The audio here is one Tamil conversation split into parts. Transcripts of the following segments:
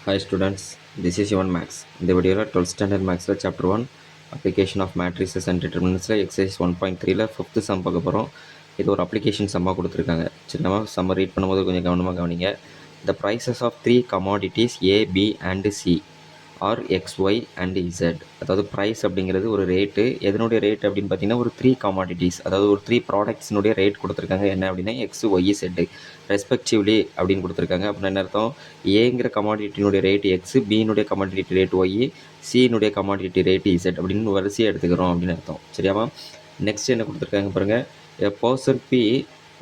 Hi students, this is Ivan Max. இந்த வீடியோவில் 12th ஸ்டாண்டர்ட் மேக்ஸில் chapter 1 application of matrices and டிட்டர்மினன்ட்ஸில் எக்ஸசைஸ் 1.3ல ஃபிஃப்த்து சம் பார்க்க போகிறோம். இது ஒரு அப்ளிகேஷன் சம்மாக கொடுத்துருக்காங்க. சின்னமா சம்ம ரீட் பண்ணும்போது கொஞ்சம் கவனமாக கவனிங்க. The prices of three commodities A, B and C R X Y and Z. அதாவது ப்ரைஸ் அப்படிங்கிறது ஒரு ரேட்டு. எதனுடைய ரேட் அப்படின்னு பார்த்தீங்கன்னா ஒரு த்ரீ காமாடிட்டிஸ், அதாவது ஒரு த்ரீ ப்ராடக்ட்ஸினுடைய ரேட் கொடுத்துருக்காங்க. என்ன அப்படின்னா எக்ஸ் ஒய் செட்டு ரெஸ்பெக்டிவ்லி அப்படின்னு கொடுத்துருக்காங்க. அப்படின்னா என்ன அர்த்தம்? ஏங்கிற கமாடிட்டினுடைய ரேட் எக்ஸ், பியினுடைய கமாடிட்டி ரேட் ஒய், சியினுடைய கமாடிட்டி ரேட் இசட் அப்படின்னு வரிசையாக எடுத்துக்கிறோம் அப்படின்னு அர்த்தம். சரியாமா? நெக்ஸ்ட் என்ன கொடுத்துருக்காங்க பாருங்கள். A person P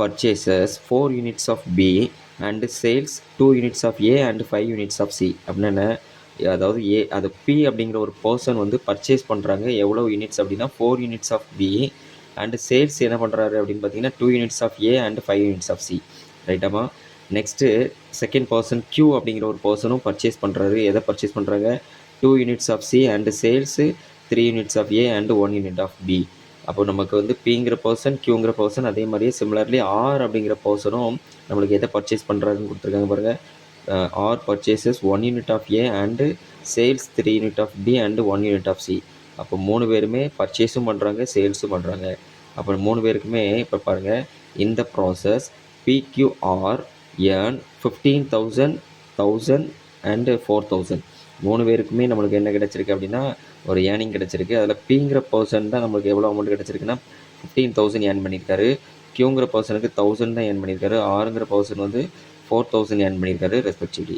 purchases 4 units of B and sells 2 units of A and 5 units of C. அப்படின்னா அதாவது அது பி அப்படிங்கிற ஒரு பர்சன் வந்து பர்ச்சேஸ் பண்ணுறாங்க. எவ்வளோ யூனிட்ஸ் அப்படின்னா 4 units of B and sales என்ன பண்ணுறாரு அப்படின்னு பார்த்தீங்கன்னா 2 units of A and 5 units of C. ரைட்டாமா? நெக்ஸ்ட்டு செகண்ட் பர்சன் கியூ அப்படிங்கிற ஒரு பர்சனும் பர்ச்சேஸ் பண்ணுறாரு. எதை பர்ச்சேஸ் பண்ணுறாங்க? 2 units of C and sales 3 units of A and 1 unit of B. அப்போ நமக்கு வந்து பிங்கிற பர்சன், கியூங்கிற பர்சன், அதே மாதிரியே சிமிலர்லி ஆர் அப்படிங்கிற பர்சனும் நம்மளுக்கு எதை பர்ச்சேஸ் பண்ணுறாருன்னு கொடுத்துருக்காங்க பாருங்கள். R purchases 1 unit of A and sales 3 unit of B and 1 unit of C. அப்போ மூணு பேருமே பர்ச்சேஸும் பண்ணுறாங்க, சேல்ஸும் பண்ணுறாங்க. அப்போ மூணு பேருக்குமே இப்போ பாருங்கள், இந்த ப்ராசஸ் PQR earn 15,000, 1000 and 4,000. மூணு பேருக்குமே நம்மளுக்கு என்ன கிடச்சிருக்கு அப்படின்னா ஒரு ஏர்னிங் கிடச்சிருக்கு. அதில் பிங்கிற பர்சன் தான் நம்மளுக்கு எவ்வளோ அமௌண்ட் கிடச்சிருக்குன்னா 15,000 ஏர்ன் பண்ணியிருக்காரு. கியூங்கிற பர்சனுக்கு 1000 தான் ஏர்ன் பண்ணியிருக்காரு. ஆறுங்கிற பர்சன் வந்து 4,000 ஏர்ன் பண்ணியிருக்காரு ரெஸ்பெக்டிவ்லி.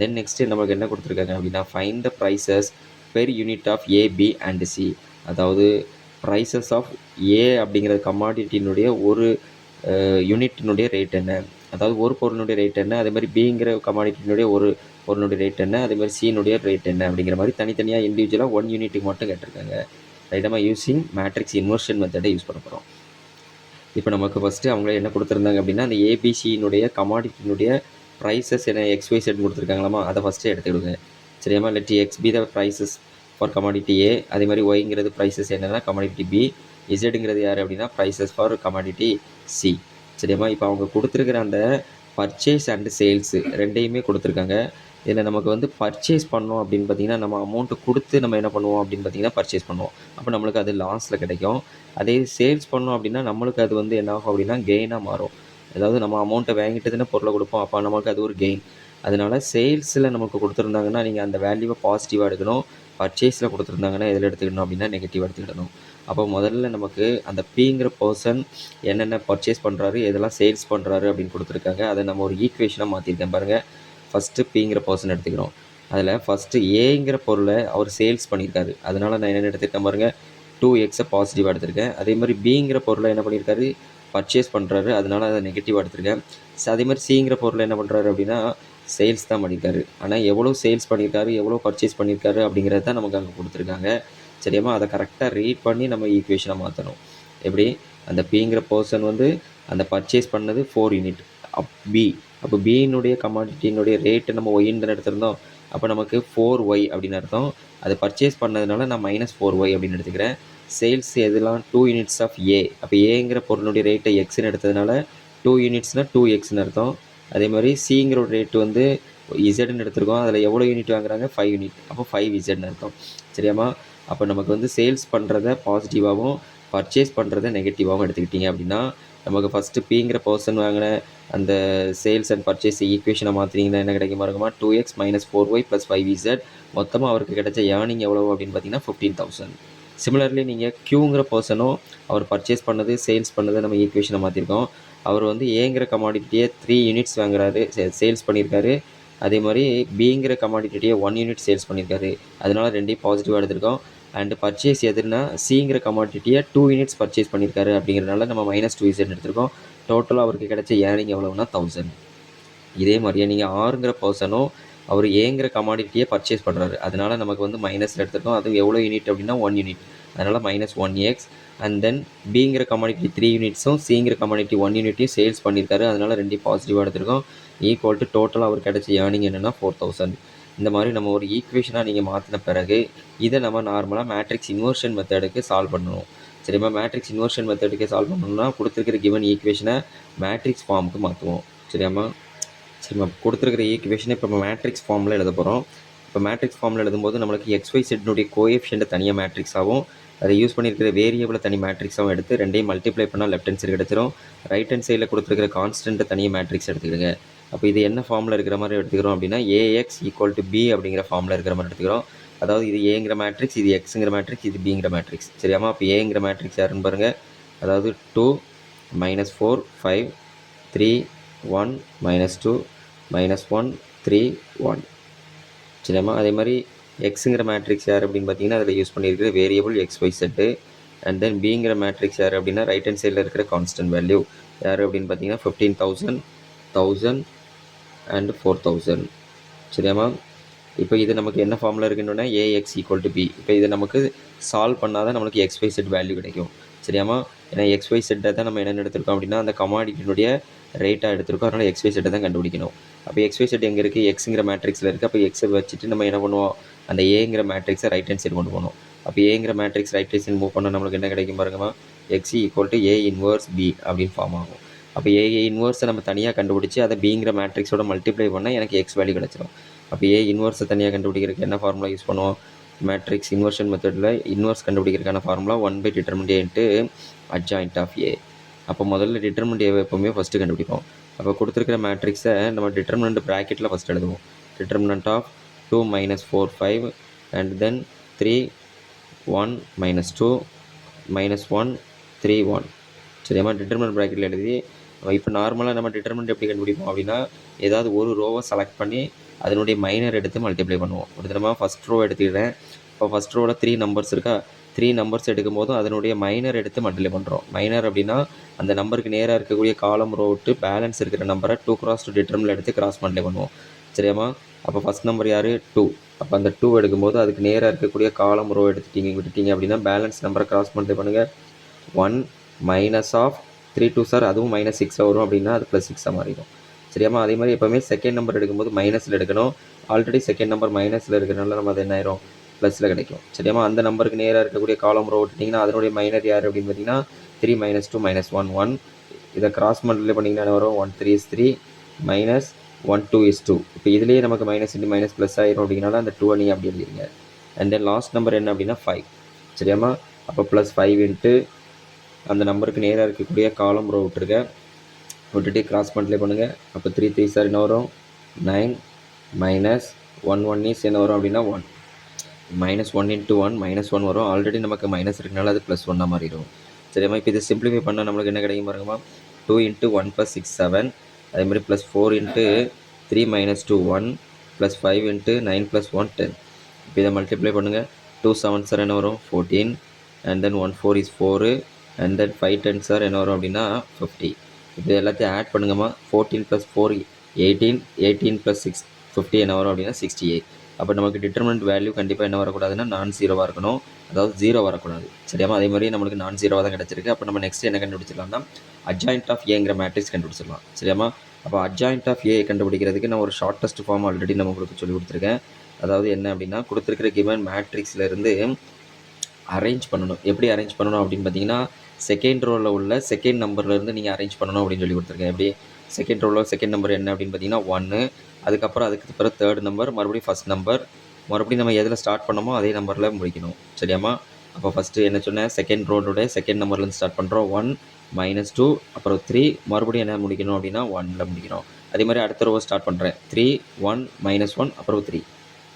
தென் நெக்ஸ்ட்டு நமக்கு என்ன கொடுத்துருக்காங்க அப்படின்னா find the prices per unit of A, B and C. அதாவது ப்ரைஸஸ் ஆஃப் ஏ அப்படிங்கிற கமாடிட்டினுடைய ஒரு யூனிட்டினுடைய ரேட் என்ன, அதாவது ஒரு பொருளுடைய ரேட் என்ன, அதே மாதிரி பிங்கிற கமாடிட்டினுடைய ஒரு பொருளுடைய ரேட் என்ன, அதே மாதிரி சினுடைய ரேட் என்ன அப்படிங்கிற மாதிரி தனித்தனியாக இண்டிவிஜுவலாக ஒன் யூனிட்டுக்கு மட்டும் கேட்டிருக்காங்க. ரைட்டாக யூஸிங் மேட்ரிக்ஸ் இன்வர்ஷன் மெத்தடை யூஸ் பண்ண போகிறோம். இப்போ நமக்கு ஃபஸ்ட்டு அவங்க என்ன கொடுத்துருந்தாங்க அப்படின்னா அந்த ஏபிசியினுடைய கமாடிட்டினுடைய ப்ரைஸஸ் என்ன எக்ஸ்ஒய் செட் கொடுத்துருக்காங்களாமா, அதை ஃபஸ்ட்டு எடுத்துக்கிடுங்க. சரியாமா? Let X be the prices for commodity A, அதே மாதிரி ஒய்ங்கிறது ப்ரைஸஸ் என்னென்னா கமாடிட்டி பி, இசட்டுங்கிறது யார் அப்படின்னா ப்ரைஸஸ் ஃபார் கமாடிட்டி சி. சரியாமா? இப்போ அவங்க கொடுத்துருக்கிற அந்த பர்ச்சேஸ் அண்டு சேல்ஸு ரெண்டையுமே கொடுத்துருக்காங்க. இதில் நமக்கு வந்து பர்ச்சேஸ் பண்ணோம் அப்படின்னு பார்த்தீங்கன்னா நம்ம அமௌண்ட்டு கொடுத்து நம்ம என்ன பண்ணுவோம் அப்படின்னு பார்த்தீங்கன்னா பர்ச்சேஸ் பண்ணுவோம். அப்போ நம்மளுக்கு அது லாஸில் கிடைக்கும். அதே சேல்ஸ் பண்ணோம் அப்படின்னா நம்மளுக்கு அது வந்து என்ன ஆகும் அப்படின்னா கெயினாக மாறும். அதாவது நம்ம அமௌண்ட்டை வாங்கிட்டு தானே பொருளை கொடுப்போம், அப்போ நமக்கு அது ஒரு கெயின். அதனால் சேல்ஸில் நமக்கு கொடுத்துருந்தாங்கன்னா நீங்கள் அந்த வேல்யூவை பாசிட்டிவாக எடுக்கணும். பர்ச்சேஸில் கொடுத்துருந்தாங்கன்னா எதில் எடுத்துக்கணும் அப்படின்னா நெகட்டிவாக எடுத்துக்கிடணும். அப்போ முதல்ல நமக்கு அந்த பிங்கிற பர்சன் என்னென்ன பர்ச்சேஸ் பண்ணுறாரு, எதெல்லாம் சேல்ஸ் பண்ணுறாரு அப்படின்னு கொடுத்துருக்காங்க. அதை நம்ம ஒரு ஈக்குவேஷனாக மாற்றிருக்கேன் பாருங்கள். ஃபஸ்ட்டு பிங்கிற பர்சன் எடுத்துக்கிறோம். அதில் ஃபஸ்ட்டு ஏங்கிற பொருளை அவர் சேல்ஸ் பண்ணியிருக்காரு. அதனால் நான் என்ன எடுத்துருக்கேன் பாருங்கள், 2x பாசிட்டிவாக எடுத்திருக்கேன். அதே மாதிரி பிங்கிற பொருளை என்ன பண்ணியிருக்காரு, பர்ச்சேஸ் பண்ணுறாரு. அதனால் அதை நெகட்டிவாக எடுத்திருக்கேன். அதே மாதிரி சிங்கிற பொருளை என்ன பண்ணுறாரு அப்படின்னா சேல்ஸ் தான் பண்ணியிருக்காரு. ஆனால் எவ்வளோ சேல்ஸ் பண்ணியிருக்காரு, எவ்வளோ பர்ச்சேஸ் பண்ணியிருக்காரு அப்படிங்கிறது தான் நமக்கு அங்கே கொடுத்துருக்காங்க. சரியாமா? அதை கரெக்டாக ரீட் பண்ணி நம்ம ஈக்குவேஷனை மாற்றணும். எப்படி? அந்த பிங்கிற பர்சன் வந்து அந்த பர்ச்சேஸ் பண்ணது 4 யூனிட் பி. அப்போ பியினுடைய கமாடிட்டியினுடைய ரேட்டு நம்ம ஒய்ன்னு தானே எடுத்திருந்தோம். அப்போ நமக்கு 4y அப்படின்னு அர்த்தம். அது பர்ச்சேஸ் பண்ணதுனால நான் -4y அப்படின்னு எடுத்துக்கிறேன். சேல்ஸ் எதுலாம் 2 யூனிட்ஸ் ஆஃப் ஏ. அப்போ ஏங்கிற பொருளுடைய ரேட்டை எக்ஸ்ன்னு எடுத்ததுனால 2 யூனிட்ஸ்னால் 2xன்னு அர்த்தம். அதே மாதிரி சிங்கிற ரேட்டு வந்து இசட்னு எடுத்திருக்கோம். அதில் எவ்வளோ யூனிட் வாங்குறாங்க? 5 யூனிட். அப்போ 5z அர்த்தம். சரியாமா? அப்போ நமக்கு வந்து சேல்ஸ் பண்ணுறத பாசிட்டிவாகவும் பர்ச்சேஸ் பண்ணுறத நெகட்டிவாகவும் எடுத்துக்கிட்டிங்க அப்படின்னா நமக்கு ஃபஸ்ட்டு பிங்கிற பர்சன் வாங்கின அந்த சேல்ஸ் அண்ட் பர்ச்சேஸ் ஈக்குவேஷனை மாற்றினீங்கன்னா என்ன கிடைக்கும் பாருங்கம்மா, 2x - 4y + 5z. மொத்தமாக அவருக்கு கிடைச்ச ஏர்னிங் எவ்வளோ அப்படின்னு பார்த்தீங்கன்னா 15,000. சிமிலர்லி நீங்கள் கியூங்கிற பர்சனும் அவர் பர்ச்சேஸ் பண்ணது சேல்ஸ் பண்ணதை நம்ம ஈக்குவேஷனை மாற்றிருக்கோம். அவர் வந்து ஏங்கிற கமாடிட்டியை 3 யூனிட்ஸ் வாங்குறாரு, சேல்ஸ் பண்ணியிருக்காரு. அதே மாதிரி பிங்கிற கமாடிட்டியை 1 யூனிட் சேல்ஸ் பண்ணியிருக்காரு. அதனால ரெண்டையும் பாசிட்டிவாக எடுத்திருக்கோம். அண்டு பர்ச்சேஸ் எதுனா சிங்கிற கமாடிட்டியை 2 யூனிட்ஸ் பர்ச்சேஸ் பண்ணியிருக்காரு அப்படிங்கிறனால நம்ம -2z எடுத்திருக்கோம். டோட்டலாக அவருக்கு கிடைச்ச ஏர்னிங் எவ்வளோன்னா 1000. இதே மாதிரியே நீங்கள் ஆறுங்கிற பர்சனும் அவர் ஏங்கிற கமாடிட்டியை பர்ச்சேஸ் பண்ணுறாரு. அதனால் நமக்கு வந்து மைனஸில் எடுத்திருக்கோம். அது எவ்வளோ யூனிட் அப்படின்னா 1 யூனிட். அதனால் -1x. அண்ட் தென் பிங்கிற கமாடிட்டி 3 யூனிட்ஸும் சிங்கிற கமாடிட்டி 1 யூனிட்டையும் சேல்ஸ் பண்ணியிருக்காரு. அதனால் ரெண்டையும் பாசிட்டிவாக எடுத்திருக்கோம். ஈக்குவல் டு டோட்டலாக அவர் கிடைச்ச ஏர்னிங் என்னென்னா 4000. இந்த மாதிரி நம்ம ஒரு ஈக்குவேஷனாக நீங்கள் மாற்றின பிறகு இதை நம்ம நார்மலாக மேட்ரிக்ஸ் இன்வர்ஷன் மெத்தடுக்கு சால்வ் பண்ணணும். சரிம்மா? மேட்ரிக்ஸ் இன்வர்ஷன் மெத்தடுக்கு சால்வ் பண்ணணும்னா கொடுத்துருக்கிற கிவன் ஈக்குவேஷனை மேட்ரிக்ஸ் ஃபார்முக்கு மாற்றுவோம். சரியாம்மா? சரிம்மா, கொடுத்துருக்கிற ஈக்குவேஷனை இப்போ மேட்ரிக்ஸ் ஃபார்மில் எழுத போகிறோம். இப்போ மேட்ரிக்ஸ் ஃபார்மில் எழுதும்போது நம்மளுக்கு XY செட்னுடைய கோஎஃபிஷியன்ட் தனியாக மேட்ரிக்ஸாகவும், அதை யூஸ் பண்ணியிருக்கிற வேரியபிளை தனி மேட்ரிக்ஸாகவும் எடுத்து ரெண்டையும் மல்டிப்ளை பண்ணால் லெஃப்ட் ஹேண்ட் சைடு கிடச்சிரும். ரைட் ஹேண்ட் சைடில் கொடுத்துருக்கிற கான்ஸ்டன்ட்டை தனியாக மேட்ரிக்ஸ் எடுத்துக்கிடுங்க. அப்போ இது என்ன ஃபார்மில் இருக்கிற மாதிரி எடுத்துக்கிறோம் அப்படின்னா AX = B அப்படிங்கிற ஃபார்மில் இருக்கிற மாதிரி எடுத்துக்கிறோம். அதாவது இது ஏங்கிற மேட்ரிக்ஸ், இது எக்ஸுங்கிற மேட்ரிக்ஸ், இது பிங்கிற மேட்ரிக்ஸ். சரியாமா? அப்போ ஏங்கிற மேட்ரிக்ஸ் யாருன்னு பாருங்கள். அதாவது 2 -4 5 3 1 -2 -1 3 1. சரியாமா? அதே மாதிரி எக்ஸுங்கிற மேட்ரிக்ஸ் யார் அப்படின்னு பார்த்தீங்கன்னா அதில் யூஸ் பண்ணியிருக்கிற வேரியபிள் XYZ. அண்ட் தென் பிங்கிற மேட்ரிக்ஸ் யார் அப்படின்னா ரைட் ஹேண்ட் சைடில் இருக்கிற கான்ஸ்டன்ட் வேல்யூ யார் அப்படின்னு பார்த்தீங்கன்னா 15,000 1000 அண்ட் 4000. சரியாமா? இப்போ இது நமக்கு என்ன ஃபார்மில் இருக்குன்னா AX = B. இப்போ இதை நமக்கு சால்வ் பண்ணால் தான் நம்மளுக்கு XYZ வேல்யூ கிடைக்கும். சரியாமா? ஏன்னா XYZ தான் நம்ம என்ன எடுத்திருக்கோம் அப்படின்னா அந்த கமாடிட்டினுடைய ரேட்டாக எடுத்திருக்கோம். அதனால் XYZ தான் கண்டுபிடிக்கணும். அப்போ XYZ எங்கே இருக்குது? எக்ஸுங்கிற மேட்ரிக்ஸில் இருக்குது. அப்போ எக்ஸை வச்சுட்டு நம்ம என்ன பண்ணுவோம்? அந்த ஏங்கிற மேட்ரிக்ஸை ரைட் ஹேண்ட் சைடு கொண்டு போகணும். அப்போ ஏங்கிற matrix right hand side move பண்ணால் நம்மளுக்கு என்ன கிடைக்கும் பாருங்கம்மா? X = A இன்வர்ஸ் B அப்படின்னு ஃபார்ம் ஆகும். அப்போ A இன்வர்ஸை நம்ம தனியாக கண்டுபிடிச்சி அதை பிங்கிற மேட்ரிக்ஸோட மல்டிப்ளை பண்ணால் எனக்கு எக்ஸ் வேல்யூ கிடச்சிரும். அப்போ A இன்வர்ஸை தனியாக கண்டுபிடிக்கிறதுக்கு என்ன ஃபார்முலா யூஸ் பண்ணுவோம்? மேட்ரிக்ஸ் இன்வர்ஷன் மெத்தடில் இன்வர்ஸ் கண்டுபிடிக்கிறதுக்கான formula 1/determinant A adjoint of A. அப்போ முதல்ல டிட்டர்மினன்ட் ஏவை எப்போவுமே ஃபஸ்ட்டு கண்டுபிடிப்போம். அப்போ கொடுத்துருக்கிற மேட்ரிக்ஸை நம்ம டிட்டர்மினன்ட் ப்ராக்கெட்டில் ஃபஸ்ட் எழுதுவோம். Determinant of 2 -4 5 and then 3 1 -2 -1 3 1. சரியாமா? டிட்டர்மினன்ட் ப்ராக்கெட்டில் எழுதி இப்போ நார்மலாக நம்ம டிட்டர்மினன்ட் எப்படி கண்டுபிடிப்போம் அப்படின்னா ஏதாவது ஒரு ரோவை செலக்ட் பண்ணி அதனுடைய மைனர் எடுத்து மல்டிப்ளை பண்ணுவோம். ஒரு தடவை ஃபஸ்ட் ரோ எடுத்துக்கிட்டேன். இப்போ ஃபஸ்ட் ரோவில் 3 நம்பர்ஸ் இருக்கா? 3 நம்பர்ஸ் எடுக்கும் போதும் அதனுடைய மைனர் எடுத்து மல்டிப்ளை பண்ணுறோம். மைனர் அப்படின்னா அந்த நம்பருக்கு நேராக இருக்கக்கூடிய காலம் ரோ விட்டு பேலன்ஸ் இருக்கிற நம்பரை 2x2 டிட்டர்மினல் எடுத்து கிராஸ் மல்டிப்ளை பண்ணுவோம். சரியாமா? அப்போ ஃபஸ்ட் நம்பர் யார்? 2. அப்போ அந்த 2 எடுக்கும்போது அதுக்கு நேராக இருக்கக்கூடிய காலம் ரோ விட்டுட்டீங்க அப்படின்னா பேலன்ஸ் நம்பரை கிராஸ் மல்டிப்ளை பண்ணுங்கள். 1 -3 2 சார் அதுவும் -6 வரும் அப்படின்னா அது +6 மாறிடும். சரியாமா? அதே மாதிரி எப்போவுமே செகண்ட் நம்பர் எடுக்கும்போது மைனஸில் எடுக்கணும். ஆல்ரெடி செகண்ட் நம்பர் மைனஸில் இருக்கிறனால நம்ம அது என்ன ஆயிரும்? ப்ளஸில் கிடைக்கும். சரியாமா? அந்த நம்பருக்கு நேராக இருக்கக்கூடிய காலம் ரோ விட்டுட்டிங்கன்னா அதனுடைய மைனர் யார் அப்படின்னு பார்த்தீங்கன்னா 3 -2 -1 1. இதை கிராஸ் மல்டிப்ளை பண்ணிங்கன்னா என்ன வரும்? 1 3 is 3 -1 2 is 2. இப்போ இதுலேயே நமக்கு மைனஸ் இன்ட்டு மைனஸ் ப்ளஸ் ஆயிரும் அப்படின்னால அந்த 2 நீங்கள் அப்படி எழுதிருங்க. அண்ட் தென் லாஸ்ட் நம்பர் என்ன அப்படின்னா 5. சரியாமா? அப்போ +5 இன்ட்டு அந்த நம்பருக்கு நேராக இருக்கக்கூடிய காலம் ரோ விட்டுட்டு கிராஸ் மல்டிப்ளை பண்ணுங்கள். அப்போ 3 3 சார் என்ன வரும்? 9 -1 1 இஸ் என்ன வரும் அப்படின்னா 1. -1 × 1 -1 வரும். ஆல்ரெடி நமக்கு மைனஸ் இருக்கனால அது +1 மாறிடும். சரியாமா? இப்போ இதை சிம்பிளிஃபை பண்ணால் நம்மளுக்கு என்ன கிடைக்கும் பாருங்கம்மா? 2 × 1 + 6 7. அதே மாதிரி +4 × 3 -2 1 +5 × 9 + 1 10. இப்போ இதை மல்டிப்ளை பண்ணுங்கள். 2 7 சார் என்ன வரும்? 14. And then 1 4 is 4. And then 5 10 sir என்ன வரும் அப்படின்னா 50. இப்போ எல்லாத்தையும் ஆட் பண்ணுங்கம்மா. 14 + 4 18 18 + 6 50 என்ன வரும் அப்படின்னா 68. அப்போ நமக்கு டிட்டர்மினன்ட் வேல்யூ கண்டிப்பாக என்ன வரக்கூடாதுன்னா நான் ஜீரோவாக இருக்கணும். அதாவது 0 வரக்கூடாது. சரியாமா? அதே மாதிரி நம்மளுக்கு நான் ஜீரோவாக தான் கிடச்சிருக்கு. அப்போ நம்ம நெக்ஸ்ட் என்ன கண்டுபிடிச்சிடலாம்னா adjoint of Aங்கிற மேட்ரிக்ஸ் கண்டுபிடிச்சிடலாம். சரியாமா? அப்போ adjoint of A கண்டுபிடிக்கிறதுக்கு நான் ஒரு ஷார்ட்டஸ்ட் ஃபார்ம் ஆல்ரெடி நம்ம உங்களுக்கு சொல்லி கொடுத்துருக்கேன். அதாவது என்ன அப்படின்னா கொடுத்துருக்கிற கிவன் மேட்ரிக்ஸ்லேருந்து அரேஞ்ச் பண்ணணும். எப்படி அரேஞ்ச் பண்ணணும் அப்படின்னு பார்த்தீங்கன்னா செகண்ட் ரோவில் உள்ள செகண்ட் நம்பர்லேருந்து நீங்கள் அரேஞ்ச் பண்ணணும் அப்படின்னு சொல்லி கொடுத்துருக்கேன். எப்படி? செகண்ட் ரோவில் செகண்ட் நம்பர் என்ன அப்படின்னு பார்த்தீங்கன்னா 1. அதுக்கப்புறம் அதுக்கு பிறகு தேர்ட் நம்பர், மறுபடியும் ஃபஸ்ட் நம்பர், மறுபடியும் நம்ம எதில் ஸ்டார்ட் பண்ணோமோ அதே நம்பரில் முடிக்கணும். சரியாமா? அப்போ ஃபஸ்ட்டு என்ன சொன்னேன்? செகண்ட் ரோடோட செகண்ட் நம்பர்லேருந்து ஸ்டார்ட் பண்ணுறோம். 1 -2 அப்புறம் 3 மறுபடியும் என்ன முடிக்கணும் அப்படின்னா 1ல் முடிக்கணும். அதே மாதிரி அடுத்த ரோவை ஸ்டார்ட் பண்ணுறேன். 3 1 -1 அப்புறம் 3.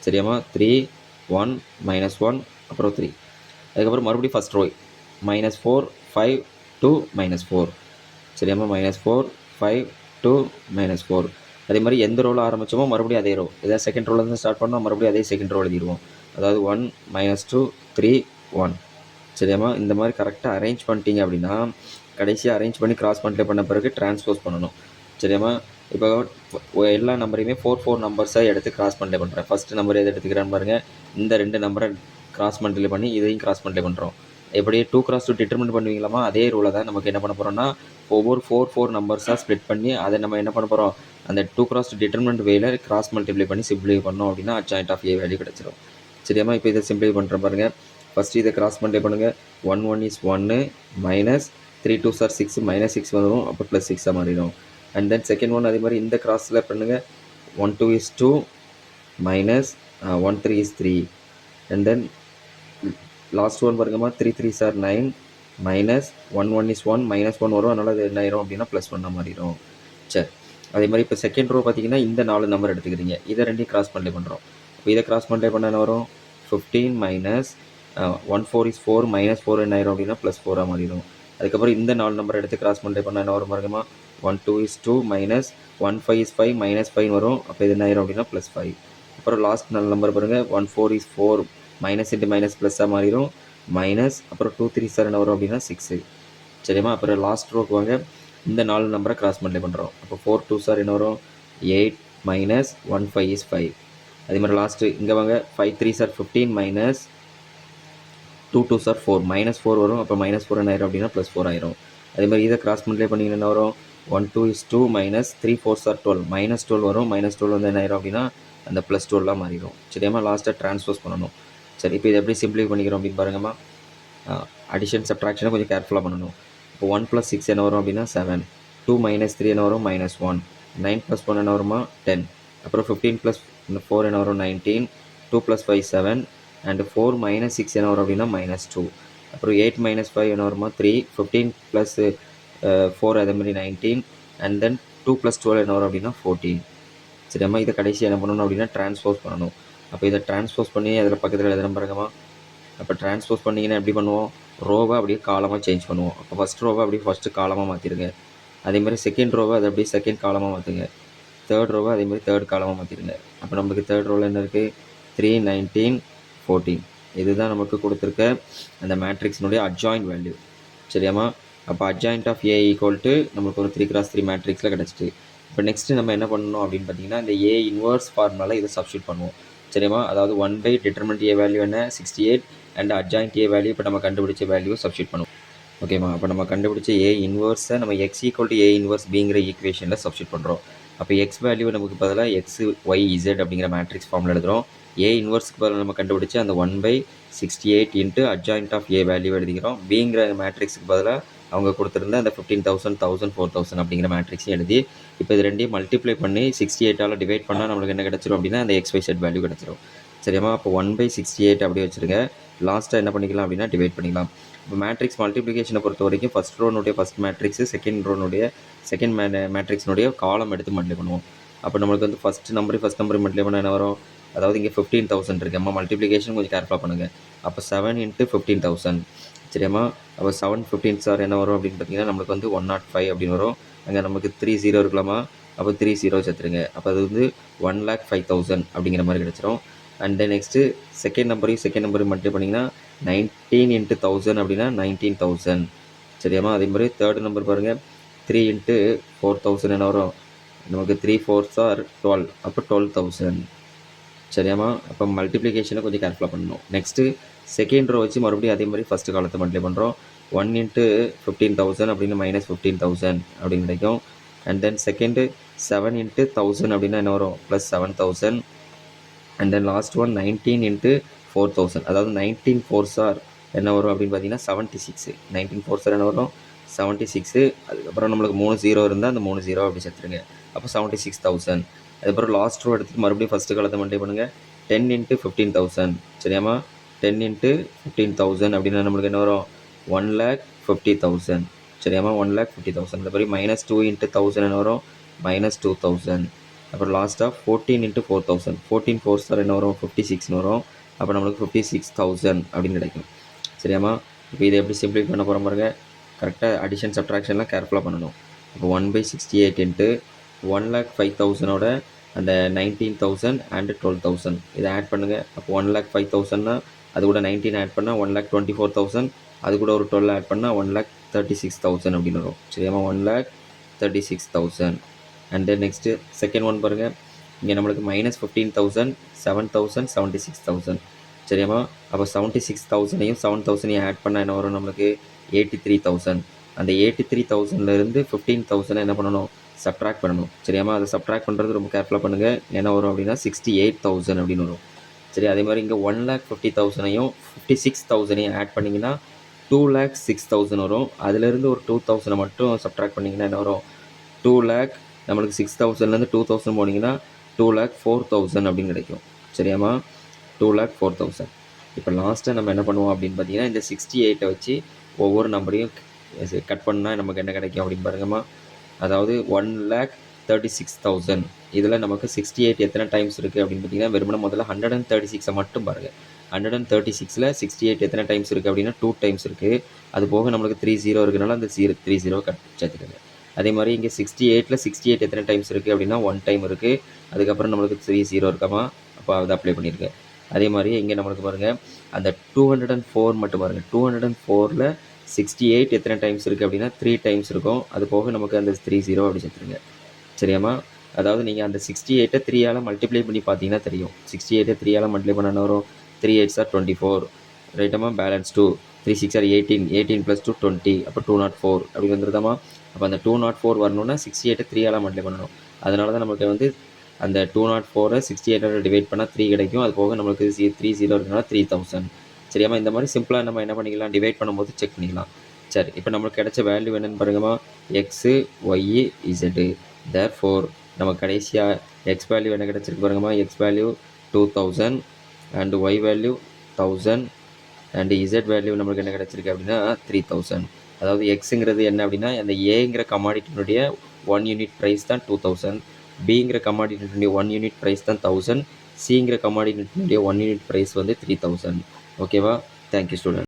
சரியாமா? 3 1 -1 அப்புறம் 3. அதுக்கப்புறம் மறுபடியும் ஃபஸ்ட் ரோ -4 5 2 -4. சரியாமா? -4 5 2 -4. அதே மாதிரி எந்த ரோவில் ஆரம்பித்தோமோ மறுபடியும் அதே ரோ. ஏதாவது செகண்ட் ரோலேருந்து ஸ்டார்ட் பண்ணால் மறுபடியும் அதே செகண்ட் ரோ எழுதிடுவோம். அதாவது 1 -2 3 1. சரியாமா? இந்த மாதிரி கரெக்டாக அரேஞ்ச் பண்ணிட்டீங்க அப்படின்னா கடைசியாக அரேஞ்ச் பண்ணி கிராஸ் மல்டிப்ளை பண்ண பிறகு ட்ரான்ஸ்போஸ் பண்ணணும். சரியாமா? இப்போ எல்லா நம்பரையுமே 4 4 நம்பர்ஸாக எடுத்து கிராஸ் மல்டிப்ளை பண்ணுறேன். ஃபஸ்ட்டு நம்பர் எது எடுத்துக்கிறான்னு பாருங்கள். இந்த 2 நம்பரை கிராஸ் மல்டிப்ளை பண்ணி இதையும் கிராஸ் மல்டிப்ளை பண்ணுறோம். எப்படி 2x2 டிட்டர்மின் பண்ணுவீங்களாமா? அதே ரூலை தான் நமக்கு என்ன பண்ண போகிறோம்னா ஒவ்வொரு 4 4 நம்பர்ஸாக ஸ்ப்ளிட் பண்ணி அதை நம்ம என்ன பண்ண போகிறோம்? அந்த 2x2 டிட்டர்மினன்ட் வேல கிராஸ் மல்டிப்ளை பண்ணி சிம்பிளிஃபை பண்ணோம் அப்படின்னா adjoint of A வேல்யூ கிடச்சிரும். சரியாமா? இப்போ இதை சிம்பிளிஃபை பண்ணுற பாருங்கள். ஃபஸ்ட்டு இதை கிராஸ் மல்டிப்ளை பண்ணுங்கள். 1 1 is 1 -3 2 are 6 -6 வந்துடும். அப்போ +6 மாறிடும். அண்ட் தென் செகண்ட் ஒன் அதே மாதிரி இந்த கிராஸில் பண்ணுங்கள் 1 2 is 2 minus 1 3 is 3 and then last one பாருங்கம்மா 3 3s are 9 minus 1 1 is 1 minus 1 வரும், அதனால் அது என்ன ஆயிரும் அப்படின்னா ப்ளஸ் 1 மாறிடும். சரி, அதே மாதிரி இப்போ செகண்ட் ரோ பார்த்தீங்கன்னா இந்த 4 நம்பர் எடுத்துக்கிறீங்க, இதை ரெண்டையும் கிராஸ் மல்டிப்ளை பண்ணுறோம். இப்போ இதை கிராஸ் மல்டிப்ளை பண்ண என்ன வரும் 15 மைனஸ் 1 4 is 4 மைனஸ் 4 என்ன ஆயிரும் அப்படின்னா ப்ளஸ் 4 மாறிடும். அதுக்கப்புறம் இந்த 4 நம்பர் எடுத்து கிராஸ் மல்டிப்ளை பண்ண என்ன வரும் பாருங்கம்மா 1 2 is 2 மைனஸ் 1 5 is 5 மைனஸ் 5 வரும், அப்போ இது என்ன ஆயிரும் அப்படின்னா ப்ளஸ் 5. அப்புறம் லாஸ்ட் 4 நம்பர் பாருங்கள் 1 4 is 4 மைனஸ் இன்ட்டு மைனஸ் ப்ளஸ்ஸாக மாறிடும், மைனஸ் அப்புறம் 2 3 சார் என்ன வரும் அப்படின்னா 6. சரிம்மா, அப்புறம் லாஸ்ட் ரோக்கு வாங்க, இந்த 4 நம்பரை கிராஸ் மல்டிப்ளை பண்ணுறோம். அப்போ 4 2 சார் என்ன வரும் 8 மைனஸ் 1 5 is 5. அதே மாதிரி லாஸ்ட்டு இங்கே வாங்க 5 3 சார் 15 மைனஸ் 2 2 சார் 4 மைனஸ் 4 வரும், அப்போ மைனஸ் 4 என்ன ஆயிரும் அப்படின்னா ப்ளஸ் 4 ஆயிரும். அதே மாதிரி இதை கிராஸ் மல்டிப்ளை பண்ணிங்கன்னா என்ன வரும் 1 2 is 2 மைனஸ் 3 4 சார் 12 மைனஸ் 12 வரும், மைனஸ் 12 வந்து என்ன ஆயிரும் அப்படின்னா அந்த ப்ளஸ் 12 மாறிடும். சரியாம்மா, லாஸ்ட்டாக ட்ரான்ஸ்ஃபர்ஸ் பண்ணணும். சரி, இப்போ இதை எப்படி சிம்பிளிஃபை பண்ணிக்கிறோம் அப்படின்னு பாருங்கம்மா. அடிஷன் சப்ட்ராக்ஷனை கொஞ்சம் கேர்ஃபுல்லாக பண்ணணும். இப்போ 1 + 6 என்ன வரும் அப்படின்னா 7, 2 - 3 என்ன வரும் -1, 9 + 1 என்ன வருமா 10, அப்புறம் 15 + 4 என்ன வரும் 19, 2 + 5 7, அண்ட் 4 - 6 என்ன வரும் அப்படின்னா -2, அப்புறம் 8 - 5 என்ன வருமா 3, 15 + 4 அதே மாதிரி 19, அண்ட் தென் 2 + 12 என்ன வரும் அப்படின்னா 14. சரிம்மா, இதை கடைசி என்ன பண்ணணும் அப்படின்னா ட்ரான்ஸ்போஸ் பண்ணணும். அப்போ இதை ட்ரான்ஸ்போஸ் பண்ணி அதில் பக்கத்தில் எழுதுன பாருங்கம்மா. அப்போ ட்ரான்ஸ்போஸ் பண்ணிங்கன்னா எப்படி பண்ணுவோம், ரோவை அப்படியே காலமாக சேஞ்ச் பண்ணுவோம். அப்போ ஃபஸ்ட் ரோவை அப்படியே ஃபஸ்ட்டு காலமாக மாற்றிடுங்க. அதேமாதிரி செகண்ட் ரோவை அதை அப்படியே செகண்ட் காலமாக மாற்றுங்க. தேர்ட் ரோவை அதேமாதிரி தேர்ட் காலமாக மாற்றிடுங்க. அப்போ நம்மளுக்கு தேர்ட் ரோவில் என்ன இருக்குது 3 19 14. இதுதான் நமக்கு கொடுத்துருக்க அந்த மேட்ரிக்ஸினுடைய அட்ஜாயின்ட் வேல்யூ. சரியாம்மா, அப்போ adjoint of A equal to நமக்கு ஒரு 3x3 மேட்ரிக்ஸில் கிடச்சிட்டு. இப்போ நெக்ஸ்ட்டு நம்ம என்ன பண்ணணும் அப்படின்னு பார்த்தீங்கன்னா இந்த ஏ இன்வர்ஸ் ஃபார்முலாவில் இதை சப்ஸ்டியூட் பண்ணுவோம். சரிம்மா, அதாவது 1 / டிட்டர்மினன்ட் ஏ வேல்யூ என்ன 68 அண்ட் அட்ஜாயின்ட் ஏ வேல்யூ இப்போ நம்ம கண்டுபிடிச்ச வேல்யூ சப்ஸ்டியூட் பண்ணுவோம். ஓகேம்மா, அப்போ நம்ம கண்டுபிடிச்ச ஏ இன்வர்ஸை நம்ம X equal to A inverse பிங்கிற ஈக்குவேஷனில் சப்ஸ்டியூட் பண்ணுறோம். அப்போ எக்ஸ் வேல்யூ நமக்கு பதிலாக எக்ஸ் ஒய் இசட் அப்படிங்கிற மேட்ரிக்ஸ் ஃபார்மில் எழுதுகிறோம். ஏ இன்வர்ஸ்க்கு பதிலாக நம்ம கண்டுபிடிச்ச அந்த 1/68 into adjoint of A value எழுதிக்கிறோம். பிங்கிற மேட்ரிக்ஸுக்கு பதிலாக அவங்க கொடுத்துருந்த அந்த 15,000 1000 4000 அப்படிங்கிற மேட்ரிக்ஸையும் எழுதி இப்போ இது ரெண்டையும் மல்டிப்ளை பண்ணி 68ஆல் டிவைட் பண்ணால் நம்மளுக்கு என்ன கிடச்சிரும் அப்படின்னா அந்த XYZ வேல்யூ கிடச்சிரும். சரியாம்மா, அப்போ 1/68 அப்படியே வச்சுருங்க. லாஸ்ட்டாக என்ன பண்ணிக்கலாம் அப்படின்னா டிவைட் பண்ணிக்கலாம். இப்போ மேட்ரிக்ஸ் மல்டிப்ளிகேஷனை பொறுத்த வரைக்கும் ஃபஸ்ட் ரோனுடைய ஃபஸ்ட் மேட்ரிக்ஸு செகண்ட் ரோனுடைய செகண்ட் மேட்ரிக்ஸினுடைய காலம் எடுத்து மல்டிப்ளை பண்ணுவோம். அப்போ நம்மளுக்கு வந்து ஃபஸ்ட் நம்பர் மல்டிப்ளை பண்ணால் என்ன வரும், அதாவது இங்கே 15,000 இருக்குது. அம்மா மல்டிப்ளிகேஷன் கொஞ்சம் கேர்ஃபுல்லாக பண்ணுங்கள். அப்போ 7 × 15,000. சரியாம்மா, அப்போ 7 15 சார் என்ன வரும் அப்படின்னு பார்த்தீங்கன்னா நம்மளுக்கு வந்து 105 அப்படின்னு வரும். அங்கே நமக்கு 3 0 இருக்கலாமா, அப்போ 3 0 சேர்த்துருங்க. அப்போ அது வந்து 1,05,000 அப்படிங்கிற மாதிரி கிடச்சிரும். அண்ட் தென் நெக்ஸ்ட்டு செகண்ட் நம்பரையும் மல்டிப்ளை பண்ணிங்கன்னா 19 × 1000 அப்படின்னா 19,000. சரியாம்மா, அதே மாதிரி தேர்ட் நம்பர் பாருங்கள் 3 × 4,000 என்ன வரும், நமக்கு 3 4s are 12, அப்போ 12,000. சரியாம்மா, அப்போ மல்டிப்ளிகேஷனை கொஞ்சம் கேர்ஃபுல்லாக பண்ணணும். நெக்ஸ்ட்டு செகண்ட் ரோ வச்சு மறுபடியும் அதே மாதிரி ஃபஸ்ட்டு காலத்தை மல்டிப்ளை பண்ணுறோம். 1 × 15,000 அப்படின்னு -15,000 அப்படின்னு கிடைக்கும். அண்ட் தென் செகண்டு 7 × 1000 அப்படின்னா என்ன வரும் +7,000. அண்ட் தென் லாஸ்ட் ஒன் 19 × 4,000, அதாவது 19 4s are என்ன வரும் அப்படின்னு பார்த்தீங்கன்னா 76. 19 4s are என்ன வரும் 76. அதுக்கப்புறம் நம்மளுக்கு 3 0 இருந்தால் அந்த 3 0 அப்படி சேர்த்துருங்க. அப்போ 76,000. அதுக்கப்புறம் லாஸ்ட் ரோ எடுத்துகிட்டு மறுபடியும் ஃபஸ்ட்டு காலத்தை மல்டிப்ளை பண்ணுங்கள். 10 × 15,000. சரியாம்மா, 10 × 15,000 அப்படின்னா நம்மளுக்கு என்ன வரும் 1,50,000. சரியாம்மா, 1,50,000. இந்த மாதிரி -2 × 1000 என்ன வரும் -2,000. அப்புறம் லாஸ்ட்டாக 14 × 4,000. 14 4s are என்ன வரும் 56ன்னு வரும். அப்போ நம்மளுக்கு 56,000 அப்படின்னு கிடைக்கும். சரியாம்மா, இப்போ இதை எப்படி சிம்பிளிஃபை பண்ண போகிறோம் பாருங்கள். கரெக்டாக அடிஷன் சப்ட்ராக்ஷன்லாம் கேர்ஃபுல்லாக பண்ணணும். இப்போ 1/68 × 1,05,000ஓட அந்த 19,000 அண்ட் 12,000 இதை ஆட் பண்ணுங்கள். அப்போ 1,05,000னா அது கூட 19 ஆட் பண்ணால் 1,24,000, அது கூட ஒரு 12 ஆட் பண்ணால் 1,36,000 அப்படின்னு வரும். சரியாம்மா, 1,36,000. And then next second one பாருங்கள். இங்கே நம்மளுக்கு -15,000 7,000 76,000. சரியாம்மா, அப்போ 76,000ஐயும் 7,000ஐயும் ஆட் பண்ணால் என்ன வரும் நம்மளுக்கு 83,000. அந்த 83,000லேருந்து 15,000 என்ன பண்ணணும் சப்ட்ராக்ட் பண்ணணும். சரியாம்மா, அதை சப்ட்ராக்ட் பண்ணுறது ரொம்ப கேர்ஃபுல்லாக பண்ணுங்கள். என்ன வரும் அப்படின்னா 68,000 அப்படின்னு வரும். சரி, அதே மாதிரி இங்கே 1,50,000ஐயும் 56,000ஐயும் ஆட் பண்ணிங்கன்னா 2,06,000 வரும். அதுலேருந்து ஒரு 2,000 மட்டும் சப்ட்ராக்ட் பண்ணிங்கன்னா என்ன வரும் 2 லேக் நம்மளுக்கு 6,000லேருந்து 2,000 போனீங்கன்னா 2,04,000 அப்படின்னு கிடைக்கும். சரியாம்மா? 2,04,000. இப்போ லாஸ்ட்டாக நம்ம என்ன பண்ணுவோம் அப்படின்னு பார்த்தீங்கன்னா, இந்த 68 வச்சு ஒவ்வொரு நம்பரையும் கட் பண்ணால் நமக்கு என்ன கிடைக்கும் அப்படின்னு பாருங்கம்மா. அதாவது 1,36,000. இதில் நமக்கு 68 எத்தனை டைம்ஸ் இருக்குது அப்படின்னு பார்த்தீங்கன்னா, வெறுமனே முதல்ல 136 மட்டும் பாருங்கள். 136ல் 68 எத்தனை டைம்ஸ் இருக்குது அப்படின்னா 2 டைம்ஸ் இருக்குது. அது போக நம்மளுக்கு 30 இருக்கிறனால அந்த 30 சேர்த்துக்கங்க. அதே மாதிரி இங்கே 68ல் 68 எத்தனை டைம்ஸ் இருக்குது அப்படின்னா 1 டைம் இருக்குது. அதுக்கப்புறம் நம்மளுக்கு 30 இருக்காமா, அப்போ அதை அப்ளை பண்ணியிருக்கேன். அதே மாதிரி இங்கே நம்மளுக்கு பாருங்கள், அந்த 204 மட்டும் பாருங்கள். 204ல் 68 எத்தனை டைம்ஸ் இருக்குது அப்படின்னா 3 டைம்ஸ் இருக்கும். அது போக நமக்கு அந்த 30 அப்படி சேர்த்துருங்க. சரியாம்மா? அதாவது நீங்கள் அந்த 68 3ஆல் மல்டிப்ளை பண்ணி பார்த்தீங்கன்னா தெரியும். 68 3ஆல் மல்டிப்ளை பண்ண என்ன வரும்? 3 8s are 24. ரைட்டாம்மா? பேலன்ஸ் 2. 3 6 are 18. 18 + 2 20. அப்போ 204 அப்படி வந்துருதாம்மா? அப்போ அந்த 204 வரணும்னா 68 3ஆல் மல்டிப்ளை பண்ணணும். அதனால தான் நமக்கு வந்து அந்த 204 68 டிவைட் பண்ணால் 3 கிடைக்கும். அது போக நம்மளுக்கு 30 இருக்கிறனால 3000. சரியாம்மா? இந்த மாதிரி சிம்பிளாக நம்ம என்ன பண்ணிக்கலாம், டிவைட் பண்ணும்போது செக் பண்ணிக்கலாம். சரி, இப்போ நம்மளுக்கு கிடைச்ச வேல்யூ என்னென்னு பாருங்கம்மா. X Y Z. தேர்ஃபோர் நமக்கு கடைசியாக எக்ஸ் வேல்யூ என்ன கிடச்சிருக்கு பாருங்கம்மா. X value 2000 and Y value 1000 and Z value நம்மளுக்கு என்ன கிடச்சிருக்கு அப்படின்னா 3000. அதாவது எக்ஸுங்கிறது என்ன அப்படின்னா, அந்த ஏங்கிற கமாடிட்டினுடைய 1 யூனிட் ப்ரைஸ் தான் 2000, பிங்கிற கமாடிட்டினுடைய 1 யூனிட் ப்ரைஸ் தான் 1000, சிங்கிற கமாடிட்டினுடைய 1 யூனிட் ப்ரைஸ் வந்து 3000. ஓகேவா? Thank you student.